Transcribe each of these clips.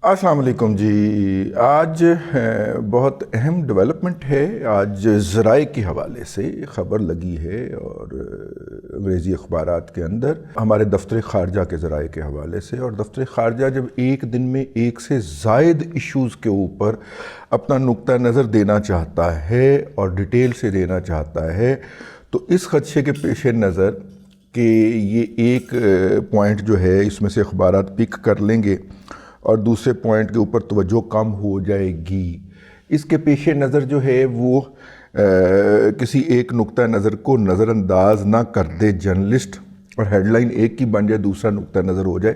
السلام علیکم جی۔ آج بہت اہم ڈیولپمنٹ ہے۔ آج ذرائع کے حوالے سے خبر لگی ہے اور انگریزی اخبارات کے اندر ہمارے دفتر خارجہ کے ذرائع کے حوالے سے، اور دفتر خارجہ جب ایک دن میں ایک سے زائد ایشوز کے اوپر اپنا نقطہ نظر دینا چاہتا ہے اور ڈیٹیل سے دینا چاہتا ہے، تو اس خدشے کے پیش نظر کہ یہ ایک پوائنٹ جو ہے اس میں سے اخبارات پک کر لیں گے اور دوسرے پوائنٹ کے اوپر توجہ کم ہو جائے گی، اس کے پیش نظر جو ہے وہ کسی ایک نقطہ نظر کو نظر انداز نہ کر دے جرنلسٹ، اور ہیڈ لائن ایک کی بن جائے دوسرا نقطہ نظر ہو جائے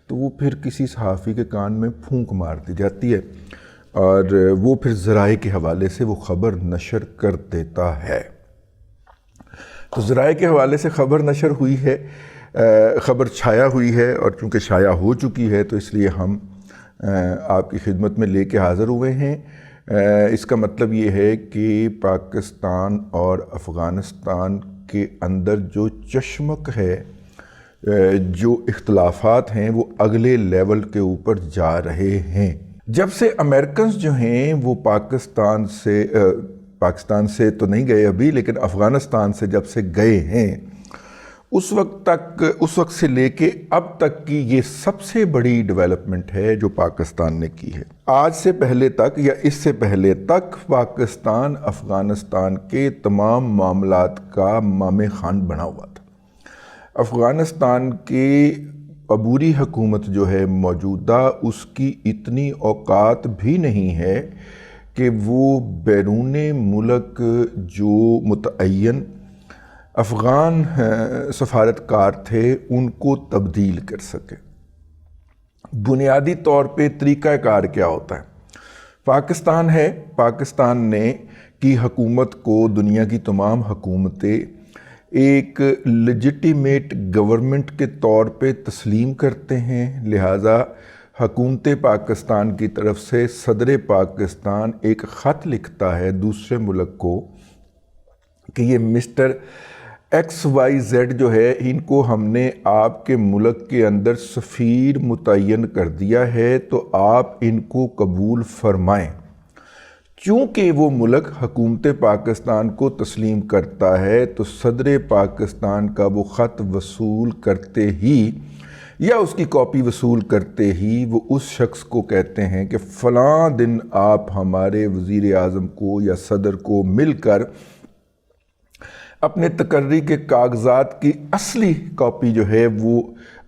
تو وہ پھر کسی صحافی کے کان میں پھونک مار دی جاتی ہے اور وہ پھر ذرائع کے حوالے سے وہ خبر نشر کر دیتا ہے۔ تو ذرائع کے حوالے سے خبر نشر ہوئی ہے، خبر چھایا ہوئی ہے، اور چونکہ شائع ہو چکی ہے تو اس لیے ہم آپ کی خدمت میں لے کے حاضر ہوئے ہیں۔ اس کا مطلب یہ ہے کہ پاکستان اور افغانستان کے اندر جو چشمک ہے، جو اختلافات ہیں، وہ اگلے لیول کے اوپر جا رہے ہیں۔ جب سے امریکنز جو ہیں وہ پاکستان سے تو نہیں گئے ابھی، لیکن افغانستان سے جب سے گئے ہیں، اس وقت سے لے کے اب تک کی یہ سب سے بڑی ڈیولپمنٹ ہے جو پاکستان نے کی ہے۔ آج سے پہلے تک یا اس سے پہلے تک پاکستان افغانستان کے تمام معاملات کا مام خان بنا ہوا تھا۔ افغانستان کی عبوری حکومت جو ہے موجودہ، اس کی اتنی اوقات بھی نہیں ہے کہ وہ بیرون ملک جو متعین افغان سفارتکار تھے ان کو تبدیل کر سکے۔ بنیادی طور پہ طریقہ کار کیا ہوتا ہے؟ پاکستان نے کی حکومت کو دنیا کی تمام حکومتیں ایک لیجٹیمیٹ گورنمنٹ کے طور پہ تسلیم کرتے ہیں، لہٰذا حکومت پاکستان کی طرف سے صدر پاکستان ایک خط لکھتا ہے دوسرے ملک کو کہ یہ مسٹر XYZ جو ہے، ان کو ہم نے آپ کے ملک کے اندر سفیر متعین کر دیا ہے، تو آپ ان کو قبول فرمائیں۔ چونکہ وہ ملک حکومت پاکستان کو تسلیم کرتا ہے تو صدر پاکستان کا وہ خط وصول کرتے ہی یا اس کی کاپی وصول کرتے ہی وہ اس شخص کو کہتے ہیں کہ فلاں دن آپ ہمارے وزیر اعظم کو یا صدر کو مل کر اپنے تقرری کے کاغذات کی اصلی کاپی جو ہے وہ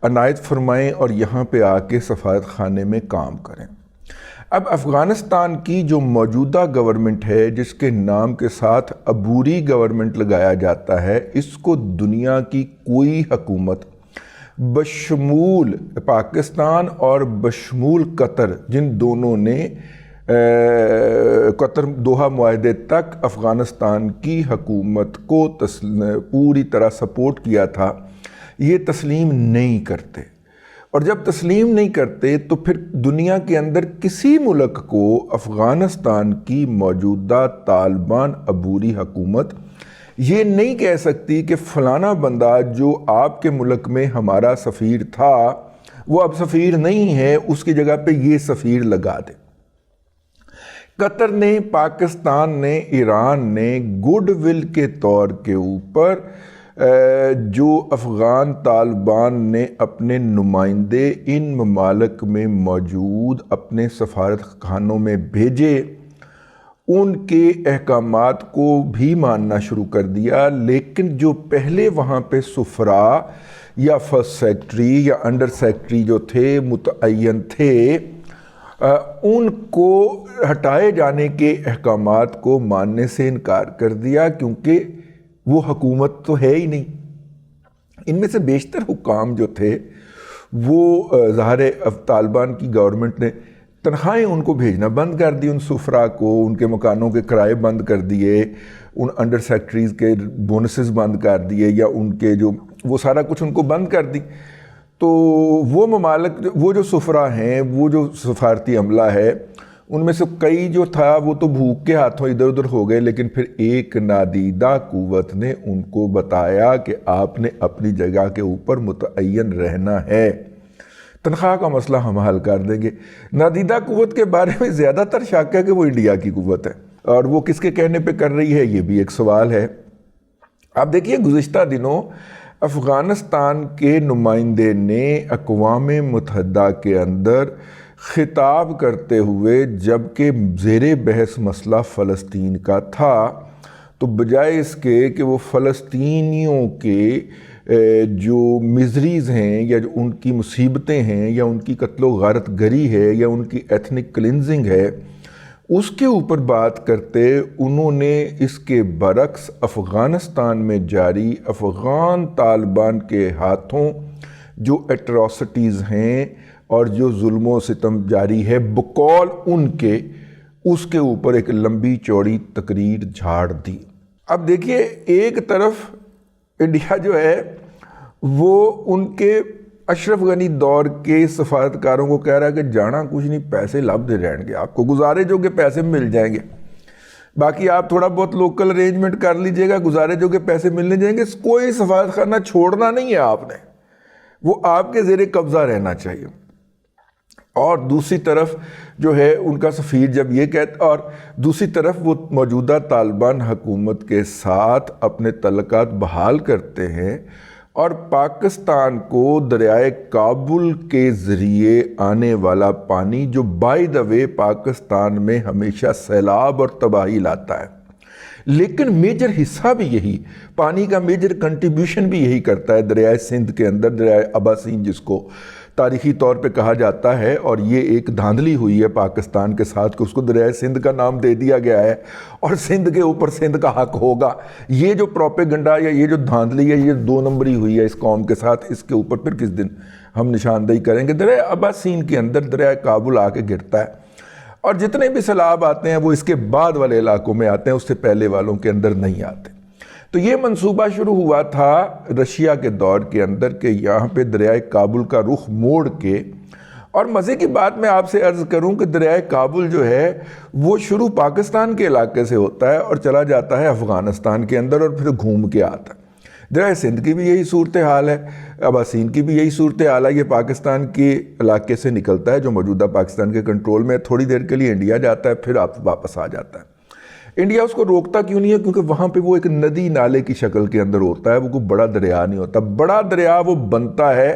عنایت فرمائیں اور یہاں پہ آ کے سفارت خانے میں کام کریں۔ اب افغانستان کی جو موجودہ گورنمنٹ ہے، جس کے نام کے ساتھ عبوری گورنمنٹ لگایا جاتا ہے، اس کو دنیا کی کوئی حکومت بشمول پاکستان اور بشمول قطر، جن دونوں نے قطر دوحہ معاہدے تک افغانستان کی حکومت کو پوری طرح سپورٹ کیا تھا، یہ تسلیم نہیں کرتے۔ اور جب تسلیم نہیں کرتے تو پھر دنیا کے اندر کسی ملک کو افغانستان کی موجودہ طالبان عبوری حکومت یہ نہیں کہہ سکتی کہ فلانا بندہ جو آپ کے ملک میں ہمارا سفیر تھا وہ اب سفیر نہیں ہے، اس کی جگہ پہ یہ سفیر لگا دے۔ قطر نے، پاکستان نے، ایران نے گڈ ول کے طور کے اوپر جو افغان طالبان نے اپنے نمائندے ان ممالک میں موجود اپنے سفارت خانوں میں بھیجے، ان کے احکامات کو بھی ماننا شروع کر دیا، لیکن جو پہلے وہاں پہ سفراء یا فرسٹ سیکرٹری یا انڈر سیکرٹری جو تھے متعین تھے، ان کو ہٹائے جانے کے احکامات کو ماننے سے انکار کر دیا، کیونکہ وہ حکومت تو ہے ہی نہیں۔ ان میں سے بیشتر حکام جو تھے وہ ظاہر طالبان کی گورنمنٹ نے تنخواہیں ان کو بھیجنا بند کر دی، ان سفراء کو ان کے مکانوں کے کرائے بند کر دیے، ان انڈر سیکرٹریز کے بونسز بند کر دیے، یا ان کے جو وہ سارا کچھ ان کو بند کر دی۔ تو وہ ممالک، وہ جو سفراء ہیں، وہ جو سفارتی عملہ ہے، ان میں سے کئی جو تھا وہ تو بھوک کے ہاتھوں ادھر ادھر ہو گئے، لیکن پھر ایک نادیدہ قوت نے ان کو بتایا کہ آپ نے اپنی جگہ کے اوپر متعین رہنا ہے۔ تنخواہ کا مسئلہ ہم حل کر دیں گے۔ نادیدہ قوت کے بارے میں زیادہ تر شک ہے کہ وہ انڈیا کی قوت ہے، اور وہ کس کے کہنے پہ کر رہی ہے یہ بھی ایک سوال ہے۔ آپ دیکھیے گزشتہ دنوں افغانستان کے نمائندے نے اقوام متحدہ کے اندر خطاب کرتے ہوئے جبکہ زیر بحث مسئلہ فلسطین کا تھا، تو بجائے اس کے کہ وہ فلسطینیوں کے جو مزریز ہیں یا جو ان کی مصیبتیں ہیں یا ان کی قتل و غارت گری ہے یا ان کی ایتھنک کلینزنگ ہے اس کے اوپر بات کرتے، انہوں نے اس کے برعکس افغانستان میں جاری افغان طالبان کے ہاتھوں جو ایٹراسٹیز ہیں اور جو ظلم و ستم جاری ہے بقول ان کے، اس کے اوپر ایک لمبی چوڑی تقریر جھاڑ دی۔ اب دیکھیے ایک طرف انڈیا جو ہے وہ ان کے اشرف غنی دور کے سفارتکاروں کو کہہ رہا ہے کہ جانا کچھ نہیں، پیسے لب دے رہیں گے، آپ کو گزارے جو کہ پیسے مل جائیں گے، باقی آپ تھوڑا بہت لوکل ارینجمنٹ کر لیجئے گا، گزارے جو کہ پیسے ملنے جائیں گے، کوئی سفارتخانہ چھوڑنا نہیں ہے آپ نے، وہ آپ کے زیر قبضہ رہنا چاہیے۔ اور دوسری طرف جو ہے ان کا سفیر جب یہ کہتا، اور دوسری طرف وہ موجودہ طالبان حکومت کے ساتھ اپنے تعلقات بحال کرتے ہیں اور پاکستان کو دریائے کابل کے ذریعے آنے والا پانی جو بائی دا وے پاکستان میں ہمیشہ سیلاب اور تباہی لاتا ہے، لیکن میجر حصہ بھی یہی پانی کا میجر کنٹریبیوشن بھی یہی کرتا ہے دریائے سندھ کے اندر، دریائے اباسین جس کو تاریخی طور پہ کہا جاتا ہے، اور یہ ایک دھاندلی ہوئی ہے پاکستان کے ساتھ کہ اس کو دریائے سندھ کا نام دے دیا گیا ہے اور سندھ کے اوپر سندھ کا حق ہوگا۔ یہ جو پروپیگنڈا یا یہ جو دھاندلی ہے یہ 2 نمبری ہوئی ہے اس قوم کے ساتھ، اس کے اوپر پھر کس دن ہم نشاندہی کریں گے۔ دریائے اباسین کے اندر دریائے کابل آ کے گرتا ہے، اور جتنے بھی سیلاب آتے ہیں وہ اس کے بعد والے علاقوں میں آتے ہیں، اس سے پہلے والوں کے اندر نہیں آتے۔ تو یہ منصوبہ شروع ہوا تھا رشیا کے دور کے اندر کہ یہاں پہ دریائے کابل کا رخ موڑ کے، اور مزے کی بات میں آپ سے عرض کروں کہ دریائے کابل جو ہے وہ شروع پاکستان کے علاقے سے ہوتا ہے اور چلا جاتا ہے افغانستان کے اندر اور پھر گھوم کے آتا ہے۔ دریائے سندھ کی بھی یہی صورتحال ہے، اباسین کی بھی یہی صورتحال ہے، یہ پاکستان کے علاقے سے نکلتا ہے جو موجودہ پاکستان کے کنٹرول میں، تھوڑی دیر کے لیے انڈیا جاتا ہے پھر واپس آ جاتا ہے۔ انڈیا اس کو روکتا کیوں نہیں ہے؟ کیونکہ وہاں پہ وہ ایک ندی نالے کی شکل کے اندر ہوتا ہے، وہ کوئی بڑا دریا نہیں ہوتا۔ بڑا دریا وہ بنتا ہے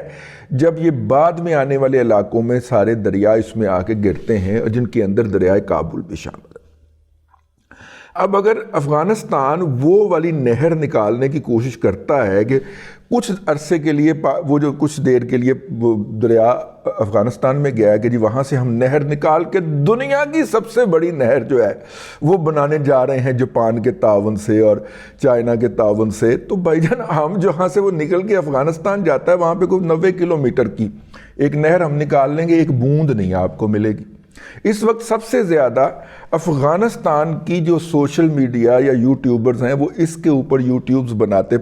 جب یہ بعد میں آنے والے علاقوں میں سارے دریا اس میں آ کے گرتے ہیں، جن کے اندر دریائے کابل بھی شامل ہے۔ اب اگر افغانستان وہ والی نہر نکالنے کی کوشش کرتا ہے کہ کچھ عرصے کے لیے وہ جو کچھ دیر کے لیے دریا افغانستان میں گیا ہے کہ جی وہاں سے ہم نہر نکال کے دنیا کی سب سے بڑی نہر جو ہے وہ بنانے جا رہے ہیں جاپان کے تعاون سے اور چائنا کے تعاون سے، تو بھائی جان ہم جہاں سے وہ نکل کے افغانستان جاتا ہے وہاں پہ کوئی 90 کلومیٹر کی ایک نہر ہم نکال لیں گے، ایک بوند نہیں آپ کو ملے گی۔ اس وقت سب سے زیادہ افغانستان کی جو سوشل میڈیا یا یوٹیوبرز ہیں وہ اس کے اوپر یوٹیوبز بناتے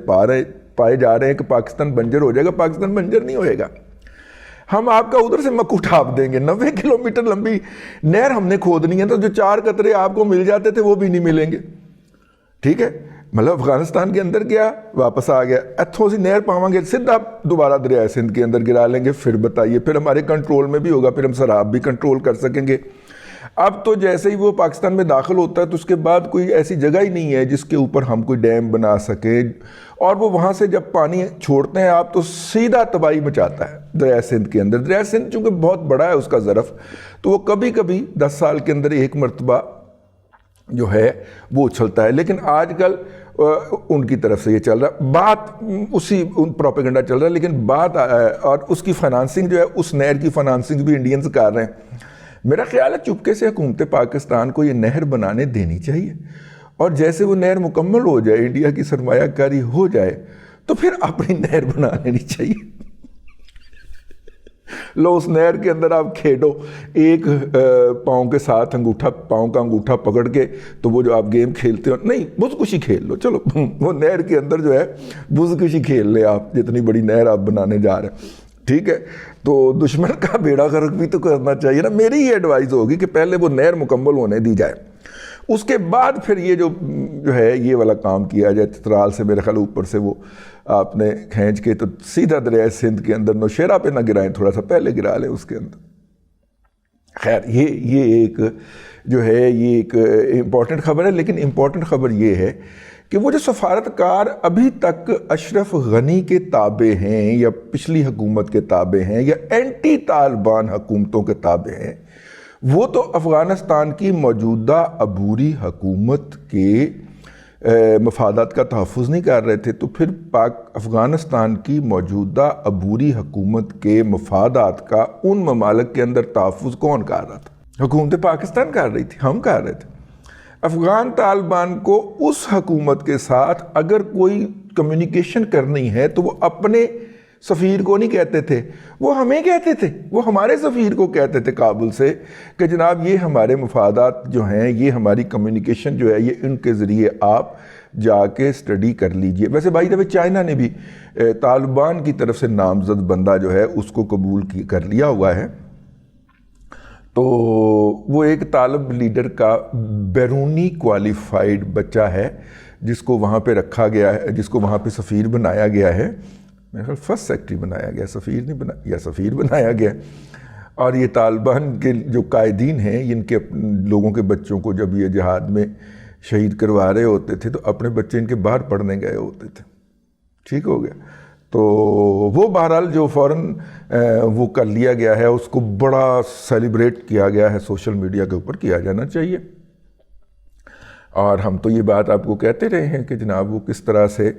پائے جا رہے ہیں کہ پاکستان بنجر ہو جائے گا۔ پاکستان بنجر نہیں ہوئے گا، ہم آپ کا ادھر سے مکو ٹھاپ دیں گے۔ 90 کلومیٹر لمبی نہر ہم نے کھودنی ہے تو جو 4 قطرے آپ کو مل جاتے تھے وہ بھی نہیں ملیں گے، ٹھیک ہے؟ مطلب افغانستان کے اندر گیا واپس آ گیا، اتھوں سی نہر پاواں گے سیدھا دوبارہ دریائے سندھ کے اندر گرا لیں گے، پھر بتائیے، پھر ہمارے کنٹرول میں بھی ہوگا، پھر ہم سراب بھی کنٹرول کر سکیں گے۔ اب تو جیسے ہی وہ پاکستان میں داخل ہوتا ہے تو اس کے بعد کوئی ایسی جگہ ہی نہیں ہے جس کے اوپر ہم کوئی ڈیم بنا سکیں، اور وہ وہاں سے جب پانی چھوڑتے ہیں آپ تو سیدھا تباہی مچاتا ہے دریائے سندھ کے اندر۔ دریائے سندھ چونکہ بہت بڑا ہے اس کا ظرف، تو وہ کبھی کبھی 10 سال کے اندر ایک مرتبہ جو ہے وہ اچھلتا ہے، لیکن آج کل ان کی طرف سے یہ چل رہا ہے، بات اسی پروپیگنڈا چل رہا ہے، لیکن بات اور اس کی فائنانسنگ جو ہے اس نہر کی فائنانسنگ بھی انڈینز کر رہے ہیں۔ میرا خیال ہے چپکے سے حکومت پاکستان کو یہ نہر بنانے دینی چاہیے، اور جیسے وہ نہر مکمل ہو جائے، انڈیا کی سرمایہ کاری ہو جائے تو پھر اپنی نہر بنا لینی چاہیے۔ لو اس نہر کے اندر آپ کھیلو، ایک پاؤں کے ساتھ پاؤں کا انگوٹھا پکڑ کے، تو وہ جو آپ گیم کھیلتے ہو، نہیں بز کشی کھیل لو، چلو وہ نہر کے اندر جو ہے بز کشی کھیل لے آپ، جتنی بڑی نہر آپ بنانے جا رہے ہیں، ٹھیک ہے؟ تو دشمن کا بیڑا غرق بھی تو کرنا چاہیے نا۔ میری یہ ایڈوائز ہوگی کہ پہلے وہ نہر مکمل ہونے دی جائے، اس کے بعد پھر یہ جو ہے یہ والا کام کیا جائے۔ چترال سے میرے خیال اوپر سے وہ آپ نے کھینچ کے تو سیدھا دریائے سندھ کے اندر نوشیرہ پہ نہ گرائیں، تھوڑا سا پہلے گرا لیں اس کے اندر۔ خیر یہ ایک جو ہے یہ ایک امپورٹنٹ خبر ہے، لیکن امپورٹنٹ خبر یہ ہے کہ وہ جو سفارتکار ابھی تک اشرف غنی کے تابع ہیں یا پچھلی حکومت کے تابع ہیں یا اینٹی طالبان حکومتوں کے تابع ہیں، وہ تو افغانستان کی موجودہ عبوری حکومت کے مفادات کا تحفظ نہیں کر رہے تھے، تو پھر افغانستان کی موجودہ عبوری حکومت کے مفادات کا ان ممالک کے اندر تحفظ کون کر رہا تھا؟ حکومت پاکستان کر رہی تھی، ہم کر رہے تھے۔ افغان طالبان کو اس حکومت کے ساتھ اگر کوئی کمیونیکیشن کرنی ہے تو وہ اپنے سفیر کو نہیں کہتے تھے، وہ ہمیں کہتے تھے، وہ ہمارے سفیر کو کہتے تھے کابل سے کہ جناب یہ ہمارے مفادات جو ہیں، یہ ہماری کمیونیکیشن جو ہے، یہ ان کے ذریعے آپ جا کے اسٹڈی کر لیجئے۔ ویسے بھائی جب چائنا نے بھی طالبان کی طرف سے نامزد بندہ جو ہے اس کو قبول کر لیا ہوا ہے، تو وہ ایک طالب لیڈر کا بیرونی کوالیفائیڈ بچہ ہے جس کو وہاں پہ رکھا گیا ہے، جس کو وہاں پہ سفیر بنایا گیا ہے، میرے خیال فرسٹ سیکرٹری بنایا گیا، سفیر نہیں بنایا، یا سفیر بنایا گیا۔ اور یہ طالبان کے جو قائدین ہیں، ان کے لوگوں کے بچوں کو جب یہ جہاد میں شہید کروا رہے ہوتے تھے تو اپنے بچے ان کے باہر پڑھنے گئے ہوتے تھے، ٹھیک ہو گیا۔ تو وہ بہرحال جو فوراً وہ کر لیا گیا ہے، اس کو بڑا سیلیبریٹ کیا گیا ہے، سوشل میڈیا کے اوپر کیا جانا چاہیے۔ اور ہم تو یہ بات آپ کو کہتے رہے ہیں کہ جناب وہ کس طرح سے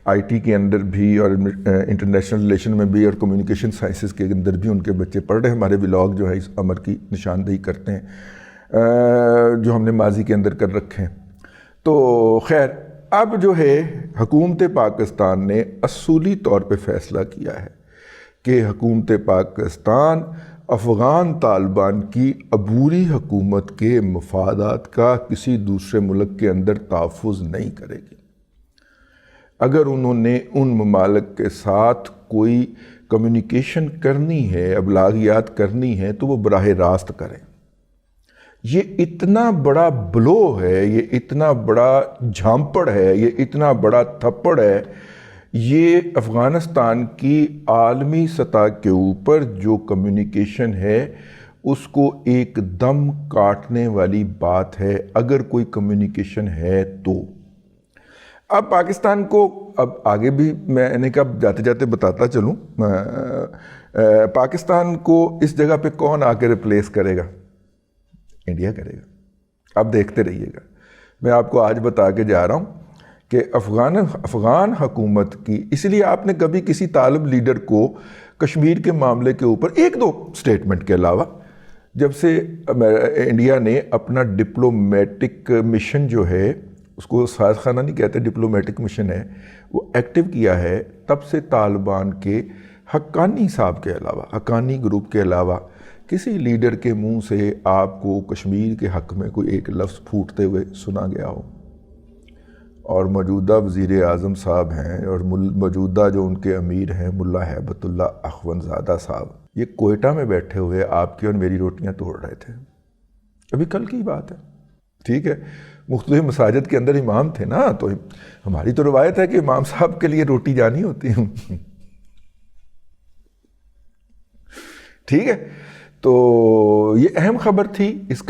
آئی ٹی کے اندر بھی اور انٹرنیشنل ریلیشن میں بھی اور کمیونیکیشن سائنسز کے اندر بھی ان کے بچے پڑھ رہے ہیں۔ ہمارے ولاگ جو ہے اس امر کی نشاندہی کرتے ہیں جو ہم نے ماضی کے اندر کر رکھے ہیں۔ تو خیر اب جو ہے حکومت پاکستان نے اصولی طور پہ فیصلہ کیا ہے کہ حکومت پاکستان افغان طالبان کی عبوری حکومت کے مفادات کا کسی دوسرے ملک کے اندر تحفظ نہیں کرے گی۔ اگر انہوں نے ان ممالک کے ساتھ کوئی کمیونیکیشن کرنی ہے، ابلاغیات کرنی ہے، تو وہ براہ راست کریں۔ یہ اتنا بڑا بلو ہے، یہ اتنا بڑا جھامپڑ ہے، یہ اتنا بڑا تھپڑ ہے، یہ افغانستان کی عالمی سطح کے اوپر جو کمیونیکیشن ہے اس کو ایک دم کاٹنے والی بات ہے، اگر کوئی کمیونیکیشن ہے تو۔ اب پاکستان کو، اب آگے بھی میں نے کہا جاتے جاتے بتاتا چلوں، پاکستان کو اس جگہ پہ کون آ کے ریپلیس کرے گا؟ انڈیا کرے گا۔ اب دیکھتے رہیے گا۔ میں آپ کو آج بتا کے جا رہا ہوں کہ افغان حکومت کی، اس لیے آپ نے کبھی کسی طالب لیڈر کو کشمیر کے معاملے کے اوپر ایک دو سٹیٹمنٹ کے علاوہ، جب سے انڈیا نے اپنا ڈپلومیٹک مشن جو ہے، اس کو سفارت خانہ نہیں کہتے، ڈپلومیٹک مشن ہے، وہ ایکٹیو کیا ہے، تب سے طالبان کے حقانی صاحب کے علاوہ، حقانی گروپ کے علاوہ کسی لیڈر کے منہ سے آپ کو کشمیر کے حق میں کوئی ایک لفظ پھوٹتے ہوئے سنا گیا ہو۔ اور موجودہ وزیر اعظم صاحب ہیں اور موجودہ جو ان کے امیر ہیں ملا ہیبت اللہ اخونزادہ صاحب، یہ کوئٹہ میں بیٹھے ہوئے آپ کی اور میری روٹیاں توڑ رہے تھے۔ ابھی کل کی بات ہے، ٹھیک ہے، مختلف مساجد کے اندر امام تھے نا، تو ہماری تو روایت ہے کہ امام صاحب کے لیے روٹی جانی ہوتی ہے، ٹھیک ہے۔ تو یہ اہم خبر تھی، اس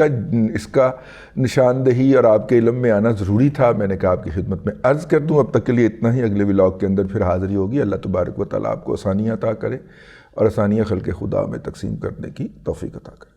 کا نشاندہی اور آپ کے علم میں آنا ضروری تھا۔ میں نے کہا آپ کی خدمت میں عرض کر دوں۔ اب تک کے لیے اتنا ہی، اگلے ولاگ کے اندر پھر حاضری ہوگی۔ اللہ تبارک و تعالیٰ آپ کو آسانیاں عطا کرے اور آسانیاں خلق خدا میں تقسیم کرنے کی توفیق عطا کرے۔